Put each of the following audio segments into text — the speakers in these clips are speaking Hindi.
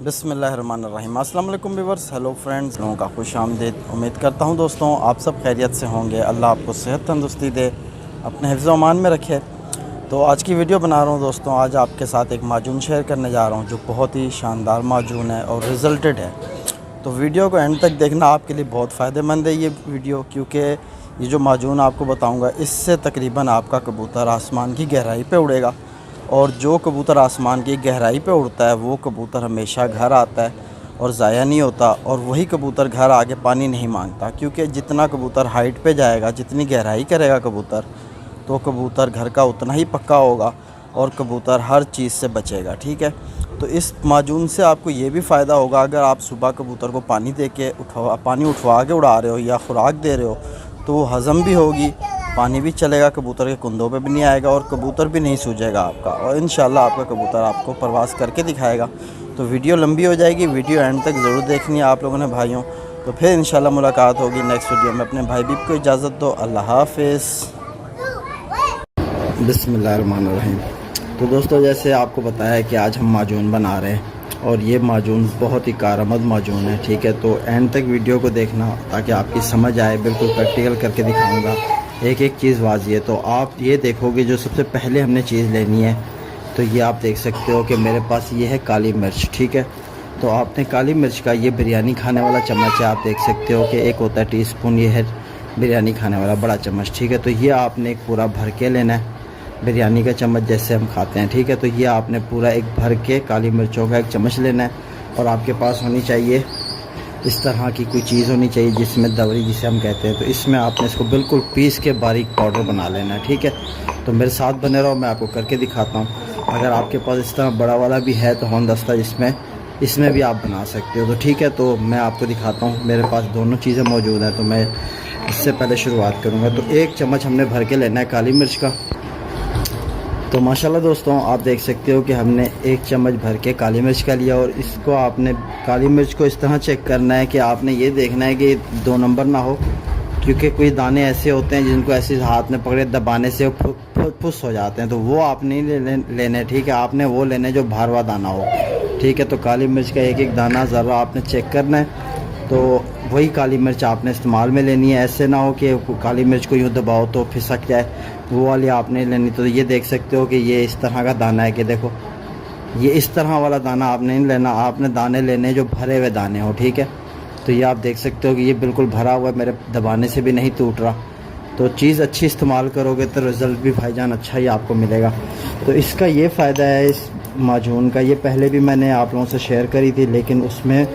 बिस्मिल्लाहिर्रहमानिर्रहीम। अस्सलाम वालेकुम व्यूअर्स, हेलो फ्रेंड्स, लोगों का खुश आमदीद। उम्मीद करता हूँ दोस्तों आप सब खैरियत से होंगे। अल्लाह आपको सेहत तंदुरुस्ती दे, अपने हिफ्ज़ व अमान में रखे। तो आज की वीडियो बना रहा हूँ दोस्तों। आज आपके साथ एक माजून शेयर करने जा रहा हूँ जो बहुत ही शानदार माजून है और रिज़ल्टेड है। तो वीडियो को एंड तक देखना, आपके लिए बहुत फ़ायदेमंद है ये वीडियो, क्योंकि ये जो माजून आपको बताऊँगा इससे तकरीबन आपका कबूतर आसमान की गहराई पर उड़ेगा। और जो कबूतर आसमान की गहराई पे उड़ता है वो कबूतर हमेशा घर आता है और ज़ाया नहीं होता। और वही कबूतर घर आके पानी नहीं मांगता, क्योंकि जितना कबूतर हाइट पे जाएगा, जितनी गहराई करेगा कबूतर, तो कबूतर घर का उतना ही पक्का होगा और कबूतर हर चीज़ से बचेगा। ठीक है, तो इस माजून से आपको ये भी फ़ायदा होगा, अगर आप सुबह कबूतर को पानी उठवा के उड़ा रहे हो या खुराक दे रहे हो तो वो हज़म भी होगी, पानी भी चलेगा, कबूतर के कुंदों पे भी नहीं आएगा और कबूतर भी नहीं सूझेगा आपका। और इंशाल्लाह आपका कबूतर आपको परवास करके दिखाएगा। तो वीडियो लंबी हो जाएगी, वीडियो एंड तक ज़रूर देखनी है आप लोगों ने भाइयों। तो फिर इंशाल्लाह मुलाकात होगी नेक्स्ट वीडियो में। अपने भाई बीब को इजाज़त दो, अल्लाह हाफिज़। बिस्मिल्लाहिर्रहमानिर्रहीम। तो दोस्तों, जैसे आपको बताया कि आज हम माजून बना रहे हैं और ये माजून बहुत ही कारआमद माजून है। ठीक है, तो एंड तक वीडियो को देखना ताकि आपकी समझ आए। बिल्कुल प्रैक्टिकल करके दिखाऊँगा, एक एक चीज़ वाज़ी है। तो आप ये देखोगे जो सबसे पहले हमने चीज़ लेनी है, तो ये आप देख सकते हो कि मेरे पास ये है काली मिर्च। ठीक है, तो आपने काली मिर्च का ये बिरयानी खाने वाला चम्मच है, आप देख सकते हो कि एक होता है टीस्पून, ये है बिरयानी खाने वाला बड़ा चम्मच। ठीक है, तो ये आपने एक पूरा भर के लेना है, बिरयानी का चम्मच जैसे हम खाते हैं। ठीक है, तो ये आपने पूरा एक भर के काली मिर्चों का एक चम्मच लेना है। और आपके पास होनी चाहिए इस तरह की कोई चीज़ होनी चाहिए जिसमें दवरी जिसे हम कहते हैं। तो इसमें आपने इसको बिल्कुल पीस के बारीक पाउडर बना लेना है। ठीक है, तो मेरे साथ बने रहो, मैं आपको करके दिखाता हूँ। अगर आपके पास इस तरह बड़ा वाला भी है तो होंदस्ता इसमें भी आप बना सकते हो। तो ठीक है, तो मैं आपको दिखाता हूँ। मेरे पास दोनों चीज़ें मौजूद हैं, तो मैं इससे पहले शुरुआत करूँगा। तो एक चम्मच हमने भर के लेना है काली मिर्च का। तो माशाल्लाह दोस्तों, आप देख सकते हो कि हमने एक चम्मच भर के काली मिर्च का लिया। और इसको आपने काली मिर्च को इस तरह चेक करना है कि आपने ये देखना है कि 2 नंबर ना हो, क्योंकि कोई दाने ऐसे होते हैं जिनको ऐसे हाथ में पकड़े दबाने से फुस हो जाते हैं, तो वो आप नहीं लेने। ठीक है, आपने वो लेने जो भारवा दाना हो। ठीक है, तो काली मिर्च का एक एक दाना ज़रा आपने चेक करना है। तो वही काली मिर्च आपने इस्तेमाल में लेनी है, ऐसे ना हो कि काली मिर्च को यूँ दबाओ तो फिसक जाए, वो वाली आपने लेनी। तो ये देख सकते हो कि ये इस तरह का दाना है, कि देखो ये इस तरह वाला दाना आपने नहीं लेना, आपने दाने लेने जो भरे हुए दाने हो। ठीक है, तो ये आप देख सकते हो कि ये बिल्कुल भरा हुआ है, मेरे दबाने से भी नहीं टूट रहा। तो चीज़ अच्छी इस्तेमाल करोगे तो रिज़ल्ट भी भाईजान अच्छा ही आपको मिलेगा। तो इसका ये फ़ायदा है इस माजून का, ये पहले भी मैंने आप लोगों से शेयर करी थी, लेकिन उसमें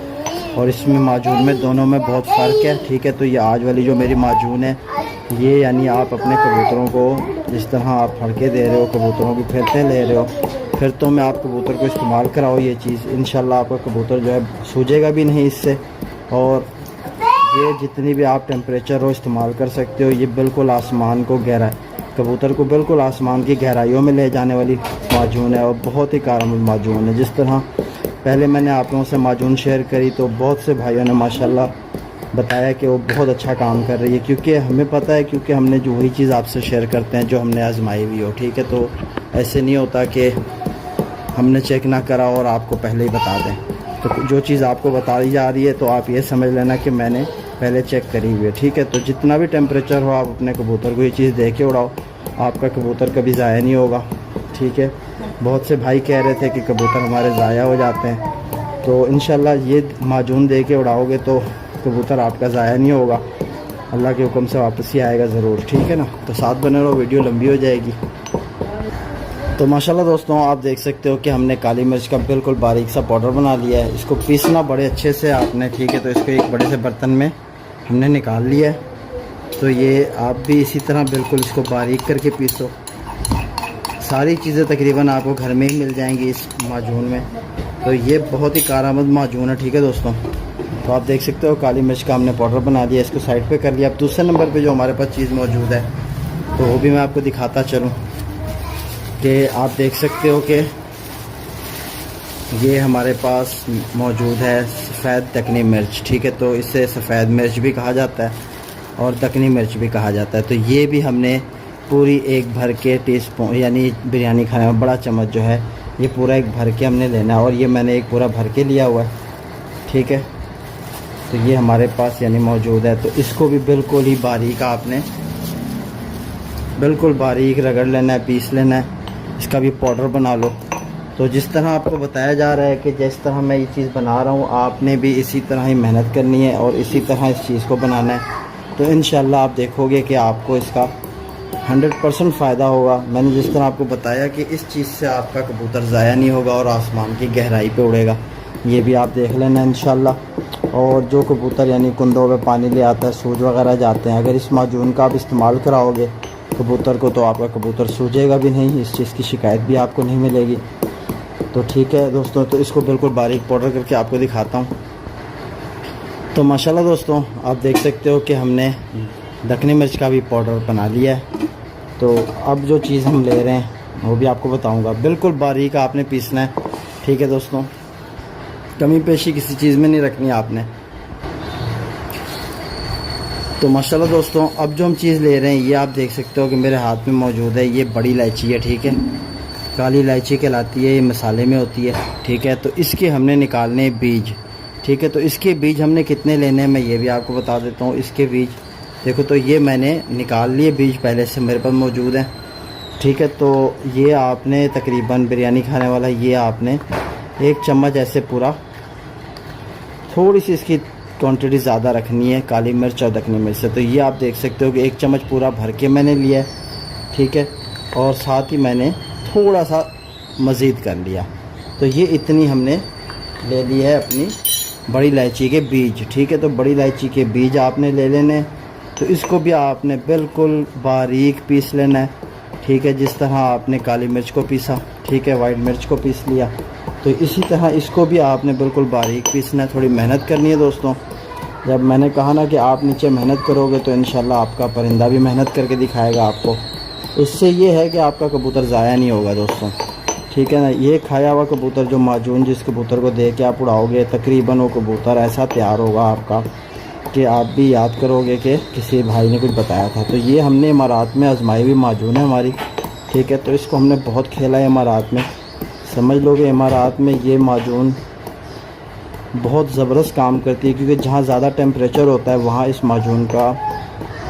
और इसमें माजून में दोनों में बहुत फ़र्क है। ठीक है, तो ये आज वाली जो मेरी माजून है, ये यानी आप अपने कबूतरों को जिस तरह आप फड़के दे रहे हो, कबूतरों की फिरते ले रहे हो, फिरतों में आप कबूतर को इस्तेमाल कराओ ये चीज़, इंशाल्लाह आपका कबूतर जो है सूझेगा भी नहीं इससे। और ये जितनी भी आप टेम्परेचर हो इस्तेमाल कर सकते हो। ये बिल्कुल आसमान को कबूतर को बिल्कुल आसमान की गहराइयों में ले जाने वाली माजून है और बहुत ही कारगर माजून है। जिस तरह पहले मैंने आप लोगों से माजून शेयर करी तो बहुत से भाइयों ने माशाल्लाह बताया कि वो बहुत अच्छा काम कर रही है, क्योंकि हमें पता है, क्योंकि हमने जो वही चीज़ आपसे शेयर करते हैं जो हमने आजमाई हुई हो। ठीक है, तो ऐसे नहीं होता कि हमने चेक ना करा और आपको पहले ही बता दें। तो जो चीज़ आपको बताई जा रही है तो आप ये समझ लेना कि मैंने पहले चेक करी हुई है। ठीक है, तो जितना भी टेम्परेचर हो आप अपने कबूतर को ये चीज़ दे के उड़ाओ, आपका कबूतर कभी ज़ाया नहीं होगा। ठीक है, बहुत से भाई कह रहे थे कि कबूतर हमारे ज़ाया हो जाते हैं, तो इंशाल्लाह ये माजून दे के उड़ाओगे तो कबूतर आपका ज़ाया नहीं होगा, अल्लाह के हुक्म से वापस ही आएगा ज़रूर। ठीक है ना, तो साथ बने रहो, वीडियो लंबी हो जाएगी। तो माशाल्लाह दोस्तों, आप देख सकते हो कि हमने काली मिर्च का बिल्कुल बारीक सा पाउडर बना लिया है। इसको पीसना बड़े अच्छे से आपने। ठीक है, तो इसको एक बड़े से बर्तन में हमने निकाल लिया है। तो ये आप भी इसी तरह बिल्कुल इसको बारीक करके पीसो। सारी चीज़ें तकरीबन आपको घर में ही मिल जाएंगी इस माजून में। तो ये बहुत ही कारआमद माजून है। ठीक है दोस्तों, तो आप देख सकते हो काली मिर्च का हमने पाउडर बना दिया, इसको साइड पे कर लिया। अब दूसरे नंबर पे जो हमारे पास चीज़ मौजूद है तो वो भी मैं आपको दिखाता चलूँ कि आप देख सकते हो कि ये हमारे पास मौजूद है सफ़ेद दक्कनी मिर्च। ठीक है, तो इसे सफ़ेद मिर्च भी कहा जाता है और दक्कनी मिर्च भी कहा जाता है। तो ये भी हमने पूरी एक भर के टीस्पून यानी बिरयानी खाने में बड़ा चम्मच जो है ये पूरा एक भर के हमने लेना है, और ये मैंने एक पूरा भर के लिया हुआ है, ठीक है। तो ये हमारे पास यानी मौजूद है। तो इसको भी बिल्कुल ही बारीक आपने बिल्कुल बारीक रगड़ लेना है, पीस लेना है, इसका भी पाउडर बना लो। तो जिस तरह आपको बताया जा रहा है कि जिस तरह मैं ये चीज़ बना रहा हूँ, आपने भी इसी तरह ही मेहनत करनी है और इसी तरह इस चीज़ को बनाना है। तो इंशाल्लाह आप देखोगे कि आपको इसका 100% फ़ायदा होगा। मैंने जिस तरह आपको बताया कि इस चीज़ से आपका कबूतर ज़ाया नहीं होगा और आसमान की गहराई पे उड़ेगा। ये भी आप देख लेना इंशाल्लाह। और जो कबूतर यानी कुंदों में पानी ले आता है, सूज वगैरह जाते हैं, अगर इस माजून का आप इस्तेमाल कराओगे कबूतर को, तो आपका कबूतर सूजेगा भी नहीं, इस चीज़ की शिकायत भी आपको नहीं मिलेगी। तो ठीक है दोस्तों, तो इसको बिल्कुल बारीक पाउडर करके आपको दिखाता हूँ। तो माशाल्लाह दोस्तों, आप देख सकते हो कि हमने दखनी मिर्च का भी पाउडर बना लिया है। तो अब जो चीज़ हम ले रहे हैं वो भी आपको बताऊंगा। बिल्कुल बारीक आपने पीसना है, ठीक है दोस्तों, कमी पेशी किसी चीज़ में नहीं रखनी आपने। तो माशाल्लाह दोस्तों, अब जो हम चीज़ ले रहे हैं ये आप देख सकते हो कि मेरे हाथ में मौजूद है। ये बड़ी इलायची है, ठीक है, काली इलायची कहलाती है, ये मसाले में होती है, ठीक है। तो इसके हमने निकालने बीज, ठीक है। तो इसके बीज हमने कितने लेने हैं मैं ये भी आपको बता देता हूँ। इसके बीज देखो, तो ये मैंने निकाल लिए बीज, पहले से मेरे पास मौजूद हैं, ठीक है। तो ये आपने तकरीबन बिरयानी खाने वाला, ये आपने 1 चम्मच ऐसे पूरा, थोड़ी सी इसकी क्वांटिटी ज़्यादा रखनी है काली मिर्च और दखनी मिर्च से। तो ये आप देख सकते हो कि 1 चम्मच पूरा भर के मैंने लिया है, ठीक है। और साथ ही मैंने थोड़ा सा मज़ीद कर लिया। तो ये इतनी हमने ले ली है अपनी बड़ी इलायची के बीज, ठीक है। तो बड़ी इलायची के बीज आपने ले लेने। तो इसको भी आपने बिल्कुल बारीक पीस लेना है, ठीक है, जिस तरह आपने काली मिर्च को पीसा, ठीक है, वाइट मिर्च को पीस लिया। तो इसी तरह इसको भी आपने बिल्कुल बारीक पीसना है। थोड़ी मेहनत करनी है दोस्तों। जब मैंने कहा ना कि आप नीचे मेहनत करोगे तो इंशाल्लाह आपका परिंदा भी मेहनत करके दिखाएगा आपको। इससे ये है कि आपका कबूतर ज़ाया नहीं होगा दोस्तों, ठीक है ना। ये खाया हुआ कबूतर, जो माजून जिस कबूतर को दे के आप उड़ाओगे, तकरीबन वो कबूतर ऐसा तैयार होगा आपका कि आप भी याद करोगे कि किसी भाई ने कुछ बताया था। तो ये हमने इमारात में आजमाई हुई माजून है हमारी, ठीक है। तो इसको हमने बहुत खेला है इमारात में, समझ लो कि इमारात में ये माजून बहुत ज़बरदस्त काम करती है, क्योंकि जहाँ ज़्यादा टेम्परेचर होता है वहाँ इस माजून का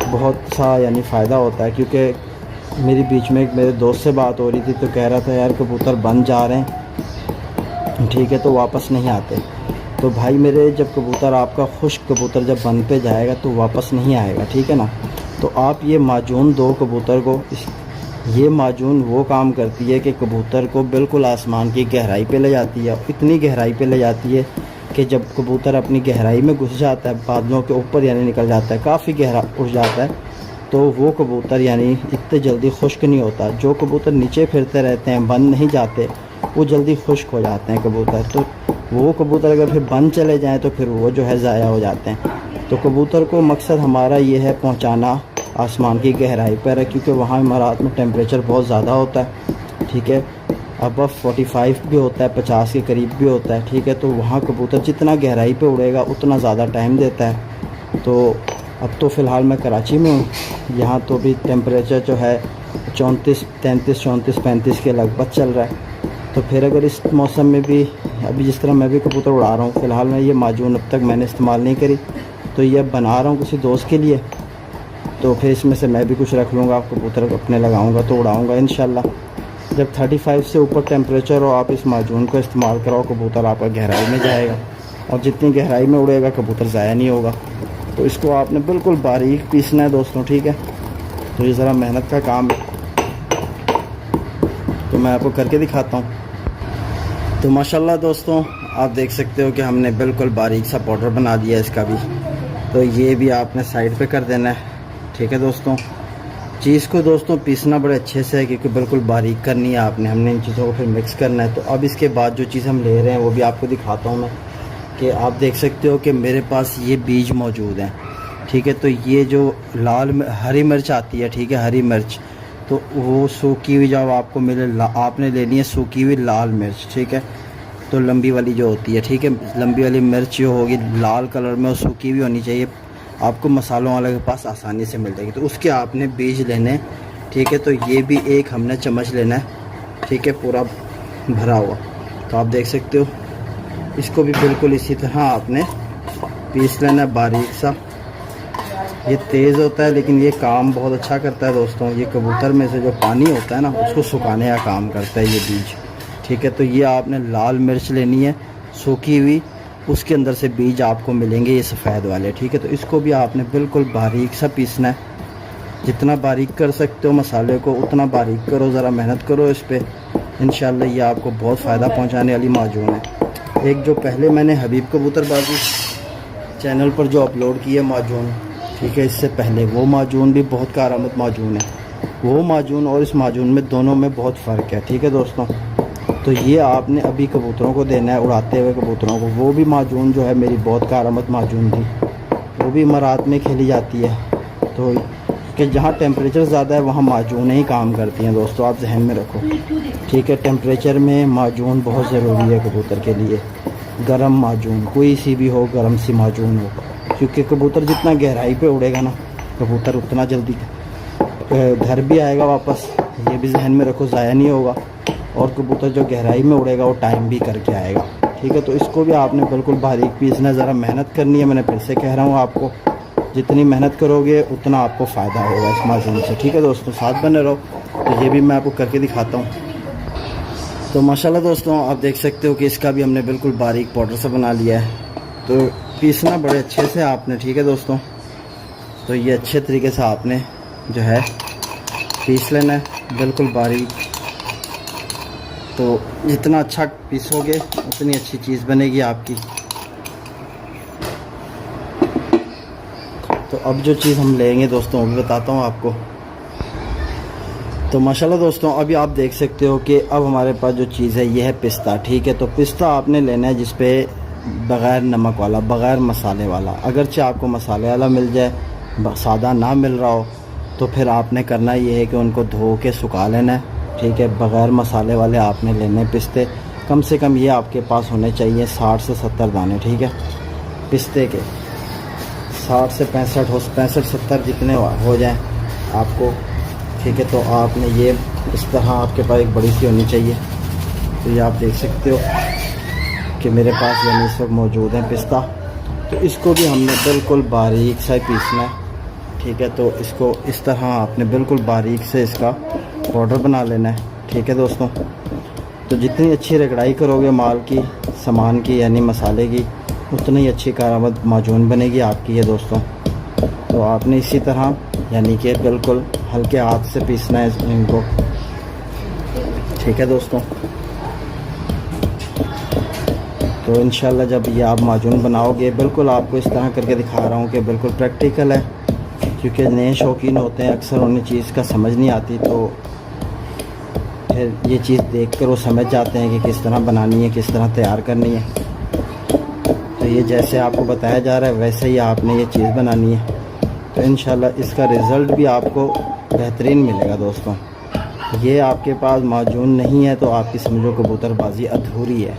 बहुत सा यानी फ़ायदा होता है। क्योंकि मेरी बीच में एक मेरे दोस्त से बात हो रही थी, तो कह रहा था यार कबूतर बन जा रहे हैं, ठीक है, तो वापस नहीं आते। तो भाई मेरे, जब कबूतर आपका खुश्क कबूतर जब बन पे जाएगा तो वापस नहीं आएगा, ठीक है ना। तो आप ये माजून दो कबूतर को, ये माजून वो काम करती है कि कबूतर को बिल्कुल आसमान की गहराई पे ले जाती है। इतनी गहराई पे ले जाती है कि जब कबूतर अपनी गहराई में घुस जाता है, बादलों के ऊपर यानी निकल जाता है, काफ़ी गहरा उठ जाता है, तो वो कबूतर यानी इतने जल्दी खुश्क नहीं होता। जो कबूतर नीचे फिरते रहते हैं, बन नहीं जाते, वो जल्दी खुश्क हो जाते हैं कबूतर। तो वो कबूतर अगर फिर बन चले जाएँ तो फिर वो जो है ज़ाया हो जाते हैं। तो कबूतर को मकसद हमारा ये है पहुँचाना आसमान की गहराई पर है, क्योंकि वहाँ इमारात में टेम्परेचर बहुत ज़्यादा होता है, ठीक है, अब 45 भी होता है, 50 के करीब भी होता है, ठीक है। तो वहाँ कबूतर जितना गहराई पे उड़ेगा उतना ज़्यादा टाइम देता है। तो अब तो फ़िलहाल मैं कराची में हूँ, यहाँ तो भी टेम्परेचर जो है 34, 33, 34, 35 के लगभग चल रहा है। तो फिर अगर इस मौसम में भी, अभी जिस तरह मैं भी कबूतर उड़ा रहा हूँ, फ़िलहाल मैं ये माजून अब तक मैंने इस्तेमाल नहीं करी, तो ये अब बना रहा हूँ किसी दोस्त के लिए। तो फिर इसमें से मैं भी कुछ रख लूँगा, कबूतर अपने लगाऊँगा तो उड़ाऊँगा इंशाल्लाह। जब 35 से ऊपर टेम्परेचर हो, आप इस माजून को इस्तेमाल कराओ, कबूतर आपका गहराई में जाएगा, और जितनी गहराई में उड़ेगा कबूतर ज़ाया नहीं होगा। तो इसको आपने बिल्कुल बारीक पीसना है दोस्तों, ठीक है। तो ये ज़रा मेहनत का काम है, तो मैं आपको करके दिखाता हूँ। तो माशाल्लाह दोस्तों, आप देख सकते हो कि हमने बिल्कुल बारीक सा पाउडर बना दिया इसका भी। तो ये भी आपने साइड पे कर देना है, ठीक है दोस्तों। चीज़ को दोस्तों पीसना बड़े अच्छे से है, क्योंकि बिल्कुल बारीक करनी है आपने, हमने इन चीज़ों को फिर मिक्स करना है। तो अब इसके बाद जो चीज़ हम ले रहे हैं वो भी आपको दिखाता हूँ मैं, कि आप देख सकते हो कि मेरे पास ये बीज मौजूद हैं, ठीक है। तो ये जो हरी मिर्च आती है, ठीक है, हरी मिर्च, तो वो सूखी हुई जब आपको मिले, आपने लेनी है सूखी हुई लाल मिर्च, ठीक है। तो लंबी वाली जो होती है, ठीक है, लंबी वाली मिर्च जो होगी लाल कलर में और सूखी हुई होनी चाहिए, आपको मसालों वाले के पास आसानी से मिल जाएगी। तो उसके आपने बीज लेने, ठीक है। तो ये भी एक हमने चम्मच लेना है, ठीक है, पूरा भरा हुआ। तो आप देख सकते हो इसको भी बिल्कुल इसी तरह आपने पीस लेना है बारीक सा। ये तेज़ होता है लेकिन ये काम बहुत अच्छा करता है दोस्तों। ये कबूतर में से जो पानी होता है ना उसको सुखाने का काम करता है ये बीज, ठीक है। तो ये आपने लाल मिर्च लेनी है सूखी हुई, उसके अंदर से बीज आपको मिलेंगे ये सफ़ेद वाले, ठीक है। तो इसको भी आपने बिल्कुल बारीक सा पीसना है। जितना बारीक कर सकते हो मसाले को उतना बारीक करो, ज़रा मेहनत करो इस पर। इंशाल्लाह ये आपको बहुत फ़ायदा पहुंचाने वाली माजून है। एक जो पहले मैंने हबीब कबूतरबाजी चैनल पर जो अपलोड की है माजून, ठीक है, इससे पहले वो माजून भी बहुत कारआमद माजून है। वो माजून और इस माजून में दोनों में बहुत फ़र्क है, ठीक है दोस्तों। तो ये आपने अभी कबूतरों को देना है, उड़ाते हुए कबूतरों को। वो भी माजून जो है मेरी बहुत कारआमद माजून थी, वो भी इमारात में खेली जाती है। तो कि जहाँ टेम्परेचर ज़्यादा है वहाँ माजून ही काम करती हैं दोस्तों, आप जहन में रखो, ठीक है। टेम्परेचर में माजून बहुत ज़रूरी है कबूतर के लिए। गर्म माजून कोई सी भी हो, गर्म सी माजून हो, क्योंकि कबूतर जितना गहराई पे उड़ेगा ना कबूतर उतना जल्दी घर भी आएगा वापस, ये भी जहन में रखो, ज़ाया नहीं होगा। और कबूतर जो गहराई में उड़ेगा वो टाइम भी करके आएगा, ठीक है। तो इसको भी आपने बिल्कुल बारीक पीसना, ज़रा मेहनत करनी है। मैंने फिर से कह रहा हूँ आपको, जितनी मेहनत करोगे उतना आपको फ़ायदा होगा इस माजून से, ठीक है दोस्तों। साथ बने रहो। तो ये भी मैं आपको करके दिखाता हूँ। तो माशाल्लाह दोस्तों आप देख सकते हो कि इसका भी हमने बिल्कुल बारीक पाउडर सा बना लिया है। तो पीसना बड़े अच्छे से आपने, ठीक है दोस्तों। तो ये अच्छे तरीके से आपने जो है पीस लेना है बिल्कुल बारीक। तो जितना अच्छा पीसोगे उतनी अच्छी चीज़ बनेगी आपकी। तो अब जो चीज़ हम लेंगे दोस्तों वो भी बताता हूँ आपको। तो माशाल्लाह दोस्तों अभी आप देख सकते हो कि अब हमारे पास जो चीज़ है ये है पिस्ता, ठीक है। तो पिस्ता आपने लेना है जिस पे बग़ैर नमक वाला, बग़ैर मसाले वाला। अगरचे आपको मसाले वाला मिल जाए, सादा ना मिल रहा हो, तो फिर आपने करना ये है कि उनको धो के सुखा लेना है, ठीक है। बग़ैर मसाले वाले आपने लेने पिस्ते। कम से कम ये आपके पास होने चाहिए 60 से 70 दाने, ठीक है, पिस्ते के। 60 से 65 जितने हो जाएं आपको, ठीक है। तो आपने ये इस तरह आपके पास एक बड़ी सी होनी चाहिए। तो ये आप देख सकते हो कि मेरे पास यानी इस वक्त मौजूद है पिस्ता। तो इसको भी हमने बिल्कुल बारीक सा पीसना है, ठीक है। तो इसको इस तरह आपने बिल्कुल बारीक से इसका पाउडर बना लेना है, ठीक है दोस्तों। तो जितनी अच्छी रगड़ाई करोगे माल की, सामान की, यानी मसाले की, उतनी ही अच्छी कारआमद माजून बनेगी आपकी ये दोस्तों। तो आपने इसी तरह यानी कि बिल्कुल हल्के हाथ से पीसना है इनको, ठीक है दोस्तों। तो इंशाल्लाह जब ये आप माजून बनाओगे, बिल्कुल आपको इस तरह करके दिखा रहा हूँ कि बिल्कुल प्रैक्टिकल है, क्योंकि नए शौकीन होते हैं, अक्सर उन्हें चीज़ का समझ नहीं आती। तो फिर ये चीज़ देखकर वो समझ जाते हैं कि किस तरह बनानी है, किस तरह तैयार करनी है। तो ये जैसे आपको बताया जा रहा है वैसे ही आपने ये चीज़ बनानी है। तो इंशाल्लाह इसका रिज़ल्ट भी आपको बेहतरीन मिलेगा दोस्तों। ये आपके पास माजून नहीं है तो आपकी समझो कबूतरबाजी अधूरी है।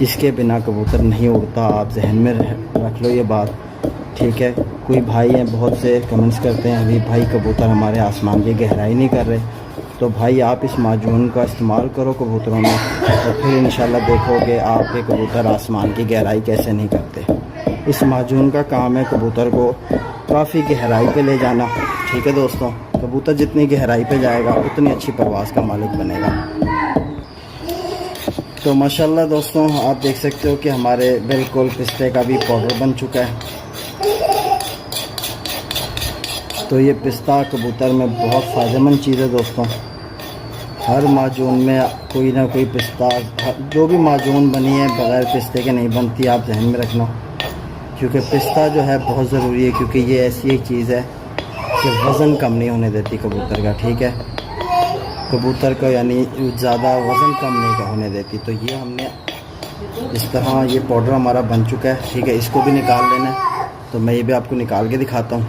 इसके बिना कबूतर नहीं उड़ता, आप जहन में रख लो ये बात, ठीक है। कोई भाई हैं बहुत से कमेंट्स करते हैं, अभी भाई कबूतर हमारे आसमान की गहराई नहीं कर रहे। तो भाई आप इस माजून का इस्तेमाल करो कबूतरों में, तो फिर इंशाल्लाह देखोगे आपके कबूतर आसमान की गहराई कैसे नहीं करते। इस माजून का काम है कबूतर को काफ़ी गहराई पे ले जाना, ठीक है दोस्तों। कबूतर जितनी गहराई पे जाएगा उतनी अच्छी परवाज़ का मालिक बनेगा। तो माशाल्लाह दोस्तों आप देख सकते हो कि हमारे बिल्कुल पिस्ते का भी पाउडर बन चुका है। तो ये पिस्ता कबूतर में बहुत फ़ायदेमंद चीज़ है दोस्तों। हर माजून में कोई ना कोई पिस्ता, जो भी माजून बनी है बग़ैर पिस्ते के नहीं बनती, आप ध्यान में रखना। क्योंकि पिस्ता जो है बहुत ज़रूरी है, क्योंकि ये ऐसी एक चीज़ है कि वज़न कम नहीं होने देती कबूतर का, ठीक है। कबूतर का यानी ज़्यादा वज़न कम नहीं होने देती। तो ये हमने इस तरह ये पाउडर हमारा बन चुका है, ठीक है। इसको भी निकाल लेना है। तो मैं ये भी आपको निकाल के दिखाता हूँ।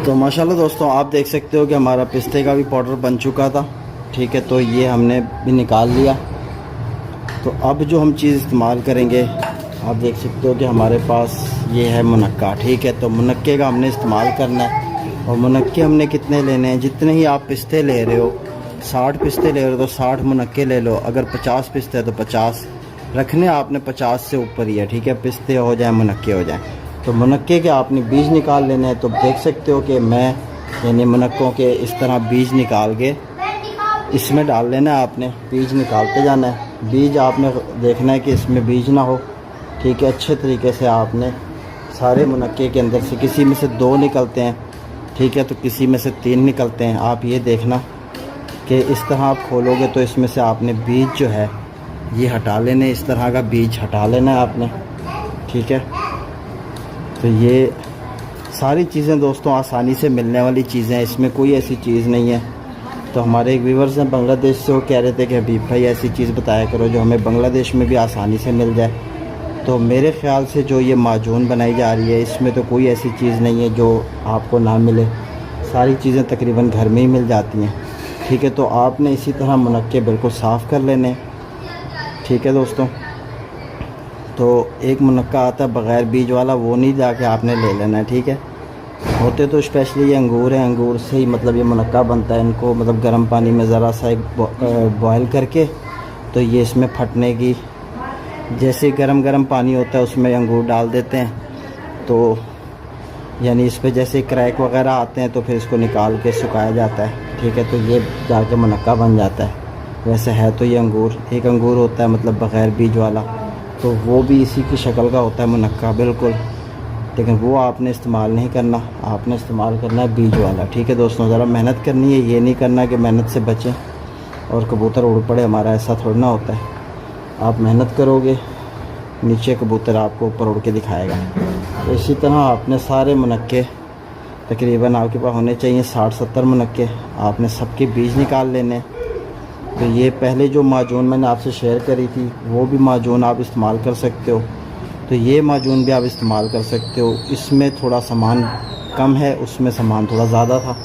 तो माशाल्लाह दोस्तों आप देख सकते हो कि हमारा पिस्ते का भी पाउडर बन चुका था, ठीक है। तो ये हमने भी निकाल लिया। तो अब जो हम चीज़ इस्तेमाल करेंगे, आप देख सकते हो कि हमारे पास ये है मुनक्का, ठीक है। तो मुनक्के का हमने इस्तेमाल करना है। और मुनक्के हमने कितने लेने हैं, जितने ही आप पिस्ते ले रहे हो 60 पिस्ते ले लो तो 60 मुनक्के ले लो, अगर 50 पिस्ते है तो 50 रखने आपने, 50 से ऊपर ही है, ठीक है। पिस्ते हो जाए मुनक्के हो जाए, तो मुनक्के के आपने बीज निकाल लेने हैं। तो देख सकते हो कि मैं यानी मुनक्कों के इस तरह बीज निकाल के इसमें डाल लेना है आपने, बीज निकालते जाना है। बीज आपने देखना है कि इसमें बीज ना हो, ठीक है। अच्छे तरीके से आपने सारे मुनक्के के अंदर से किसी में से 2 निकलते हैं, ठीक है, तो किसी में से 3 निकलते हैं। आप ये देखना कि इस तरह आप खोलोगे तो इसमें से आपने बीज जो है ये हटा लेने, इस तरह का बीज हटा लेना है आपने, ठीक है। तो ये सारी चीज़ें दोस्तों आसानी से मिलने वाली चीज़ें हैं, इसमें कोई ऐसी चीज़ नहीं है। तो हमारे एक व्यूवर्स हैं बांग्लादेश से, वो कह रहे थे कि हबीब भाई ऐसी चीज़ बताया करो जो हमें बांग्लादेश में भी आसानी से मिल जाए। तो मेरे ख़्याल से जो ये माजून बनाई जा रही है इसमें तो कोई ऐसी चीज़ नहीं है जो आपको ना मिले, सारी चीज़ें तकरीबन घर में ही मिल जाती हैं, ठीक है। तो आपने इसी तरह मुनक्के बिल्कुल साफ़ कर लेने, ठीक है दोस्तों। तो एक मुनक्का आता है बग़ैर बीज वाला, वो नहीं जाके आपने ले लेना है, ठीक है। होते तो स्पेशली ये अंगूर हैं, अंगूर से ही मतलब ये मुनक्का बनता है। इनको मतलब गर्म पानी में ज़रा सा एक बॉयल करके, तो ये इसमें फटने की, जैसे गरम पानी होता है उसमें अंगूर डाल देते हैं, तो यानी इस पर जैसे क्रैक वगैरह आते हैं तो फिर इसको निकाल के सुखाया जाता है, ठीक है। तो ये जाके मुनक्का बन जाता है। वैसे है तो ये अंगूर, एक अंगूर होता है मतलब बग़ैर बीज वाला, तो वो भी इसी की शक्ल का होता है मुनक्का बिल्कुल, लेकिन वो आपने इस्तेमाल नहीं करना, आपने इस्तेमाल करना है बीज वाला, ठीक है दोस्तों। ज़रा मेहनत करनी है, ये नहीं करना कि मेहनत से बचें और कबूतर उड़ पड़े हमारा, ऐसा थोड़ा ना होता है। आप मेहनत करोगे नीचे कबूतर आपको ऊपर उड़ के दिखाएगा। तो इसी तरह आपने सारे मुनक्के तकरीबन आपके पास होने चाहिए 60-70 मुनक्के, आपने सबके बीज निकाल लेने। तो ये पहले जो माजून मैंने आपसे शेयर करी थी वो भी माजून आप इस्तेमाल कर सकते हो, तो ये माजून भी आप इस्तेमाल कर सकते हो। इसमें थोड़ा सामान कम है, उसमें सामान थोड़ा ज़्यादा था,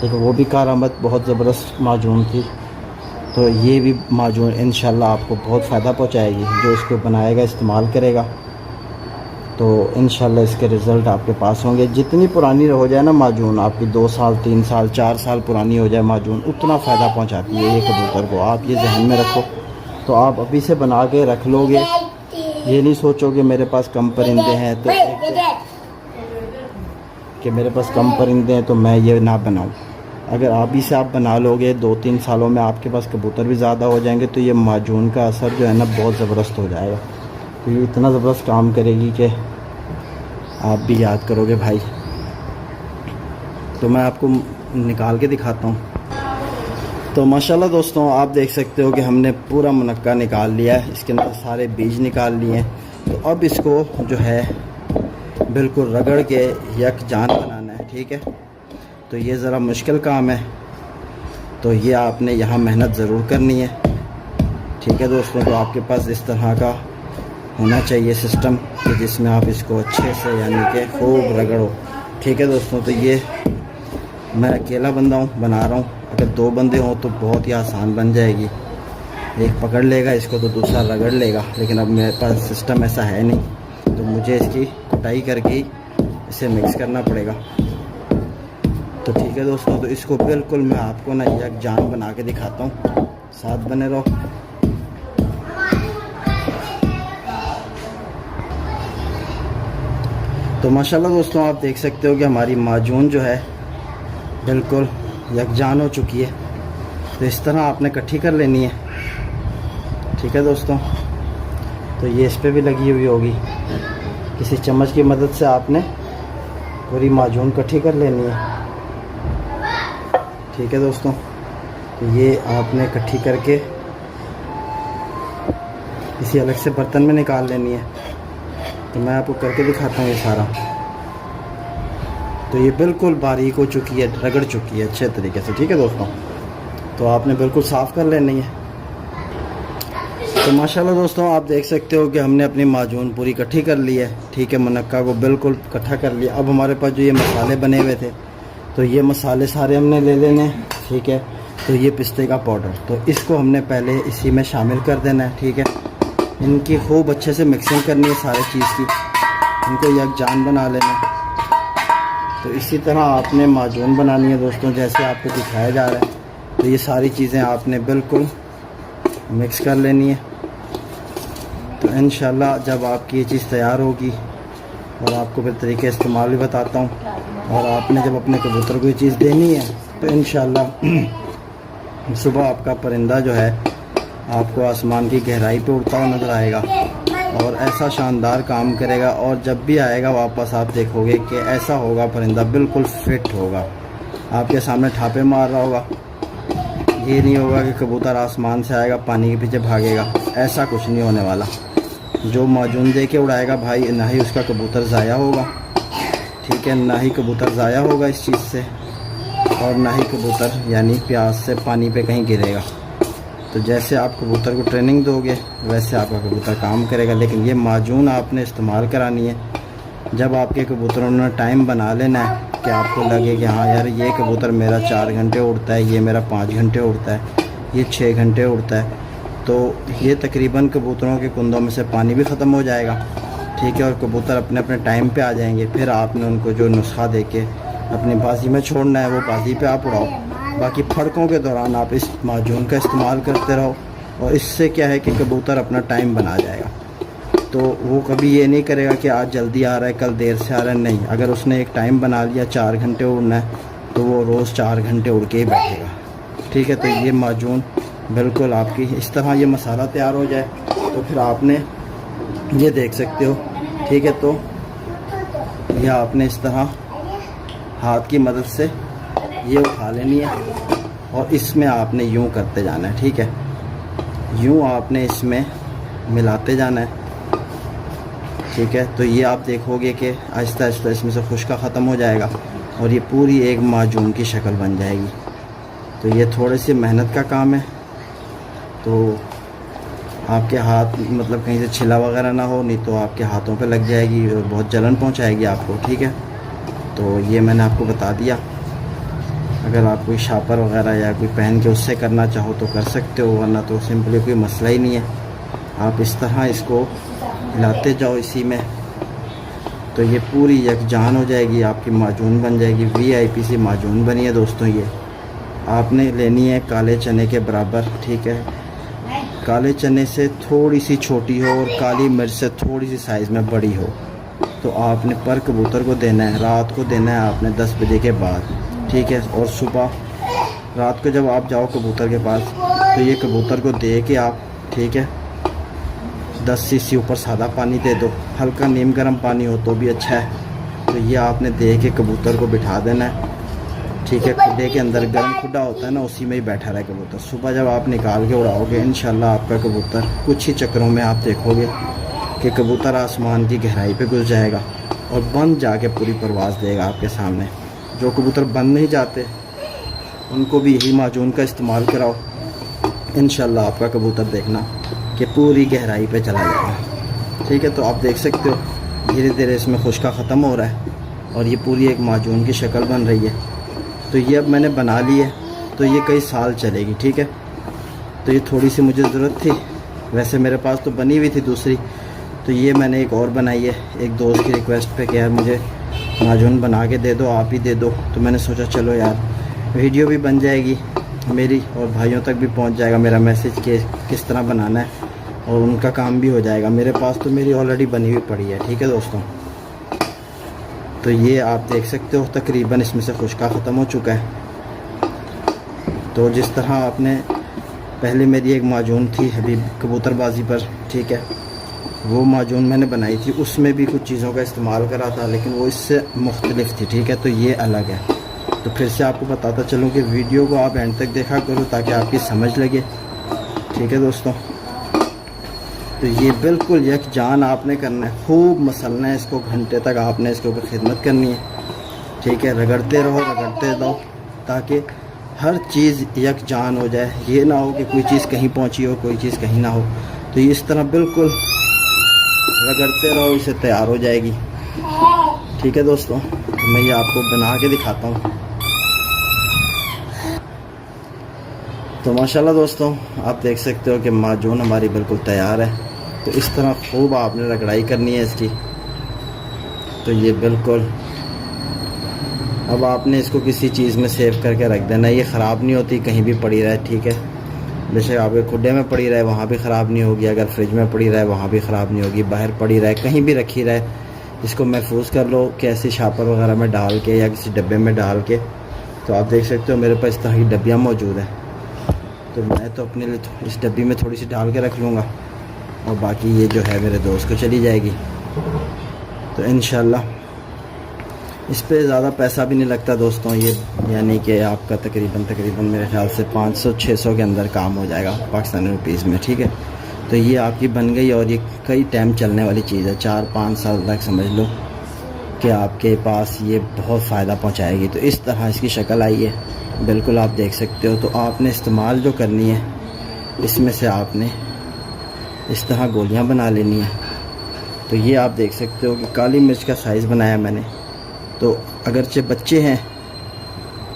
लेकिन वो भी कारआमद बहुत ज़बरदस्त माजून थी। तो ये भी माजून इंशाल्लाह आपको बहुत फ़ायदा पहुंचाएगी, जो इसको बनाएगा इस्तेमाल करेगा तो इंशाल्लाह इसके रिज़ल्ट आपके पास होंगे। जितनी पुरानी हो जाए ना माजून, आपकी 2 साल 3 साल 4 साल पुरानी हो जाए माजून, उतना फ़ायदा पहुंचाती है ये कबूतर को। आप ये जहन में रखो, तो आप अभी से बना के रख लोगे, ये नहीं सोचोगे मेरे पास कम परिंदे हैं तो कि मेरे पास कम परिंदे हैं तो मैं ये ना बनाऊं। अगर अभी से आप बना लोगे 2-3 सालों में आपके पास कबूतर भी ज़्यादा हो जाएंगे, तो ये माजून का असर जो है ना बहुत ज़बरदस्त हो जाएगा। तो ये इतना ज़बरदस्त काम करेगी कि आप भी याद करोगे भाई। तो मैं आपको निकाल के दिखाता हूँ। तो माशाल्लाह दोस्तों आप देख सकते हो कि हमने पूरा मुनक्का निकाल लिया है, इसके अंदर सारे बीज निकाल लिए हैं। तो अब इसको जो है बिल्कुल रगड़ के यकजान बनाना है, ठीक है। तो ये ज़रा मुश्किल काम है, तो ये आपने यहाँ मेहनत ज़रूर करनी है, ठीक है दोस्तों। तो आपके पास इस तरह का होना चाहिए सिस्टम कि जिसमें आप इसको अच्छे से यानी कि खूब रगड़ो, ठीक है दोस्तों। तो ये मैं अकेला बंदा हूँ बना रहा हूँ, अगर 2 बंदे हों तो बहुत ही आसान बन जाएगी, एक पकड़ लेगा इसको तो दूसरा रगड़ लेगा। लेकिन अब मेरे पास सिस्टम ऐसा है नहीं, तो मुझे इसकी कुटाई करके ही इसे मिक्स करना पड़ेगा। तो ठीक है दोस्तों, तो इसको बिल्कुल मैं आपको ना यकजान बना के दिखाता हूँ, साथ बने रहो। तो माशाल्लाह दोस्तों आप देख सकते हो कि हमारी माजून जो है बिल्कुल यकजान हो चुकी है। तो इस तरह आपने इकट्ठी कर लेनी है, ठीक है दोस्तों। तो ये इस पर भी लगी हुई होगी, किसी चम्मच की मदद से आपने पूरी माजून इकट्ठी कर लेनी है, ठीक है दोस्तों। तो ये आपने इकट्ठी करके किसी अलग से बर्तन में निकाल लेनी है। तो मैं आपको करके दिखाता हूँ ये सारा। तो ये बिल्कुल बारीक हो चुकी है, रगड़ चुकी है अच्छे तरीके से, ठीक है दोस्तों। तो आपने बिल्कुल साफ़ कर लेनी है। तो माशाल्लाह दोस्तों आप देख सकते हो कि हमने अपनी माजून पूरी इकट्ठी कर ली है, ठीक है। मुनक्का को बिल्कुल इकट्ठा कर लिया। अब हमारे पास जो ये मसाले बने हुए थे, तो ये मसाले सारे हमने ले लेने, ठीक है। तो ये पिस्ते का पाउडर, तो इसको हमने पहले इसी में शामिल कर देना है, ठीक है। इनकी खूब अच्छे से मिक्सिंग करनी है सारी चीज़ की, इनको यकजान बना लेना है। तो इसी तरह आपने माजून बनानी है दोस्तों, जैसे आपको दिखाया जा रहा है। तो और ये सारी चीज़ें आपने बिल्कुल मिक्स कर लेनी है। तो इंशाल्लाह जब आपकी ये चीज़ तैयार होगी, और आपको फिर तरीके इस्तेमाल भी बताता हूँ, और आपने जब अपने कबूतर को ये चीज़ देनी है तो इंशाल्लाह सुबह आपका परिंदा जो है आपको आसमान की गहराई पे उड़ता हुआ नज़र आएगा और ऐसा शानदार काम करेगा। और जब भी आएगा वापस आप देखोगे कि ऐसा होगा, परिंदा बिल्कुल फिट होगा, आपके सामने थापे मार रहा होगा। ये नहीं होगा कि कबूतर आसमान से आएगा पानी के पीछे भागेगा, ऐसा कुछ नहीं होने वाला। जो माजून दे के उड़ाएगा भाई, ना ही उसका कबूतर ज़ाया होगा, ठीक है, ना ही कबूतर ज़ाया होगा इस चीज़ से, और ना ही कबूतर यानी प्यास से पानी पे कहीं गिरेगा। तो जैसे आप कबूतर को ट्रेनिंग दोगे वैसे आपका कबूतर काम करेगा। लेकिन ये माजून आपने इस्तेमाल करानी है जब आपके कबूतरों ने टाइम बना लेना है कि आपको लगे कि हाँ यार ये कबूतर मेरा 4 घंटे उड़ता है, ये मेरा 5 घंटे उड़ता है, ये 6 घंटे उड़ता है। तो ये तकरीबन कबूतरों के कुंदों में से पानी भी ख़त्म हो जाएगा, ठीक है, और कबूतर अपने अपने टाइम पे आ जाएंगे। फिर आपने उनको जो नुस्खा दे के अपनी बाजी में छोड़ना है वो बाजी पे आप उड़ाओ। बाकी फड़कों के दौरान आप इस माजून का इस्तेमाल करते रहो, और इससे क्या है कि कबूतर अपना टाइम बना जाएगा। तो वो कभी ये नहीं करेगा कि आज जल्दी आ रहा है कल देर से आ रहा है, नहीं। अगर उसने एक टाइम बना लिया 4 घंटे उड़ना है तो वो रोज़ 4 घंटे उड़ के ही बैठेगा, ठीक है। तो ये माजून बिल्कुल आपकी इस तरह ये मसाला तैयार हो जाए तो फिर आपने ये देख सकते हो, ठीक है। तो यह आपने इस तरह हाथ की मदद से ये उठा लेनी है और इसमें आपने यूं करते जाना है, ठीक है, यूं आपने इसमें मिलाते जाना है, ठीक है। तो ये आप देखोगे कि आहिस्ता आहिस्ता इसमें से खुश्का ख़त्म हो जाएगा और ये पूरी एक माजून की शक्ल बन जाएगी। तो ये थोड़ी सी मेहनत का काम है, तो आपके हाथ मतलब कहीं से छिला वगैरह ना हो, नहीं तो आपके हाथों पे लग जाएगी और बहुत जलन पहुंचाएगी आपको, ठीक है। तो ये मैंने आपको बता दिया। अगर आप कोई शापर वगैरह या कोई पहन के उससे करना चाहो तो कर सकते हो, वरना तो सिंपली कोई मसला ही नहीं है। आप इस तरह इसको हिलाते जाओ इसी में, तो ये पूरी यकजान हो जाएगी, आपकी माजून बन जाएगी। VIP सी माजून बनी है दोस्तों। ये आपने लेनी है काले चने के बराबर, ठीक है, काले चने से थोड़ी सी छोटी हो और काली मिर्च से थोड़ी सी साइज़ में बड़ी हो। तो आपने पर कबूतर को देना है, रात को देना है आपने 10 बजे के बाद, ठीक है। और सुबह रात को जब आप जाओ कबूतर के पास तो ये कबूतर को दे के आप, ठीक है, 10 सीसी ऊपर सादा पानी दे दो, हल्का नीम गर्म पानी हो तो भी अच्छा है। तो ये आपने दे के कबूतर को बिठा देना है, ठीक है। खुडे के अंदर गर्म खुडा होता है ना, उसी में ही बैठा रहे कबूतर। सुबह जब आप निकाल के उड़ाओगे इंशाल्लाह आपका कबूतर कुछ ही चक्करों में आप देखोगे कि कबूतर आसमान की गहराई पे घुस जाएगा और बंद जाके पूरी परवाज़ देगा आपके सामने। जो कबूतर बंद नहीं जाते उनको भी यही माजून का इस्तेमाल कराओ, इंशाल्लाह आपका कबूतर देखना कि पूरी गहराई पे चला जाएगा, ठीक है। तो आप देख सकते हो धीरे धीरे इसमें खुश्का ख़त्म हो रहा है और ये पूरी एक माजून की शक्ल बन रही है। तो ये अब मैंने बना ली है, तो ये कई साल चलेगी, ठीक है। तो ये थोड़ी सी मुझे ज़रूरत थी, वैसे मेरे पास तो बनी हुई थी दूसरी, तो ये मैंने एक और बनाई है एक दोस्त की रिक्वेस्ट पे कि यार मुझे माजून बना के दे दो, आप ही दे दो। तो मैंने सोचा चलो यार वीडियो भी बन जाएगी मेरी और भाइयों तक भी पहुंच जाएगा मेरा मैसेज कि किस तरह बनाना है, और उनका काम भी हो जाएगा। मेरे पास तो मेरी ऑलरेडी बनी हुई पड़ी है, ठीक है दोस्तों। तो ये आप देख सकते हो तकरीबन इसमें से खुश्का ख़त्म हो चुका है। तो जिस तरह आपने पहले मेरी एक माजून थी अभी कबूतरबाजी पर, ठीक है, वो माजून मैंने बनाई थी, उसमें भी कुछ चीज़ों का इस्तेमाल करा था, लेकिन वो इससे मुख्तलिफ थी, ठीक है। तो ये अलग है। तो फिर से आपको बताता चलूँ कि वीडियो को आप एंड तक देखा करो ताकि आपकी समझ लगे, ठीक है दोस्तों। तो ये बिल्कुल यकजान आपने करना है, खूब मसलना है इसको, घंटे तक आपने इसके ऊपर खिदमत करनी है, ठीक है। रगड़ते रहो ताकि हर चीज़ यकजान हो जाए। ये ना हो कि कोई चीज़ कहीं पहुंची हो कोई चीज़ कहीं ना हो। तो ये इस तरह बिल्कुल रगड़ते रहो, इसे तैयार हो जाएगी, ठीक है दोस्तों। तो मैं ये आपको बना के दिखाता हूँ। तो माशाल्लाह दोस्तों आप देख सकते हो कि माजून हमारी बिल्कुल तैयार है। तो इस तरह खूब आपने रगड़ाई करनी है इसकी। तो ये बिल्कुल अब आपने इसको किसी चीज़ में सेव करके रख देना, ये ख़राब नहीं होती, कहीं भी पड़ी रहे, ठीक है। बेशक आपके खुडे में पड़ी रहे वहाँ भी ख़राब नहीं होगी, अगर फ्रिज में पड़ी रहे वहाँ भी ख़राब नहीं होगी, बाहर पड़ी रहे कहीं भी रखी रहे, इसको महफूज कर लो कैसे शापर वगैरह में डाल के या किसी डब्बे में डाल के। तो आप देख सकते हो मेरे पास इस तरह की डब्बियाँ मौजूद है, तो मैं तो अपने लिए इस डब्बी में थोड़ी सी डाल के रख लूँगा और बाकी ये जो है मेरे दोस्त को चली जाएगी। तो इंशाल्लाह इस पे ज़्यादा पैसा भी नहीं लगता दोस्तों, ये यानी कि आपका तकरीबन मेरे ख्याल से 500-600 के अंदर काम हो जाएगा पाकिस्तानी रुपीज़ में, ठीक है। तो ये आपकी बन गई और ये कई टाइम चलने वाली चीज़ है, 4-5 साल तक समझ लो कि आपके पास ये बहुत फ़ायदा पहुंचाएगी। तो इस तरह इसकी शक्ल आई है, बिल्कुल आप देख सकते हो। तो आपने इस्तेमाल जो करनी है इसमें से आपने इस तरह गोलियां बना लेनी है। तो ये आप देख सकते हो कि काली मिर्च का साइज़ बनाया मैंने, तो अगरचे बच्चे हैं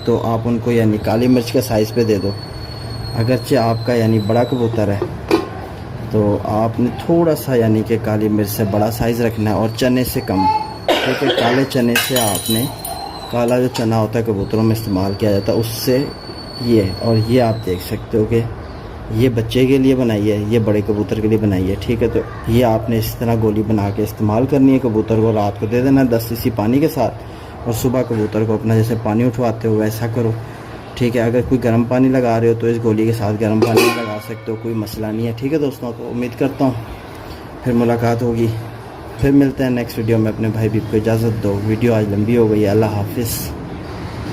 तो आप उनको यानी काली मिर्च के साइज़ पे दे दो, अगरचे आपका यानी बड़ा कबूतर है तो आपने थोड़ा सा यानी कि काली मिर्च से बड़ा साइज़ रखना है और चने से कम, ठीक है। काले चने से आपने, काला जो चना होता है कबूतरों में इस्तेमाल किया जाता है उससे ये, और ये आप देख सकते हो कि ये बच्चे के लिए बनाई है, ये बड़े कबूतर के लिए बनाई है, ठीक है। तो ये आपने इस तरह गोली बना के इस्तेमाल करनी है। कबूतर को रात को दे देना 10 सीसी पानी के साथ और सुबह कबूतर को अपना जैसे पानी उठवाते हो वैसा करो, ठीक है। अगर कोई गर्म पानी लगा रहे हो तो इस गोली के साथ गर्म पानी लगा सकते हो, कोई मसला नहीं है, ठीक है दोस्तों। तो उम्मीद करता हूँ फिर मुलाकात होगी, फिर मिलते हैं नेक्स्ट वीडियो में। अपने भाई भी को इजाज़त दो, वीडियो आज लंबी हो गई है। अल्लाह हाफिज़।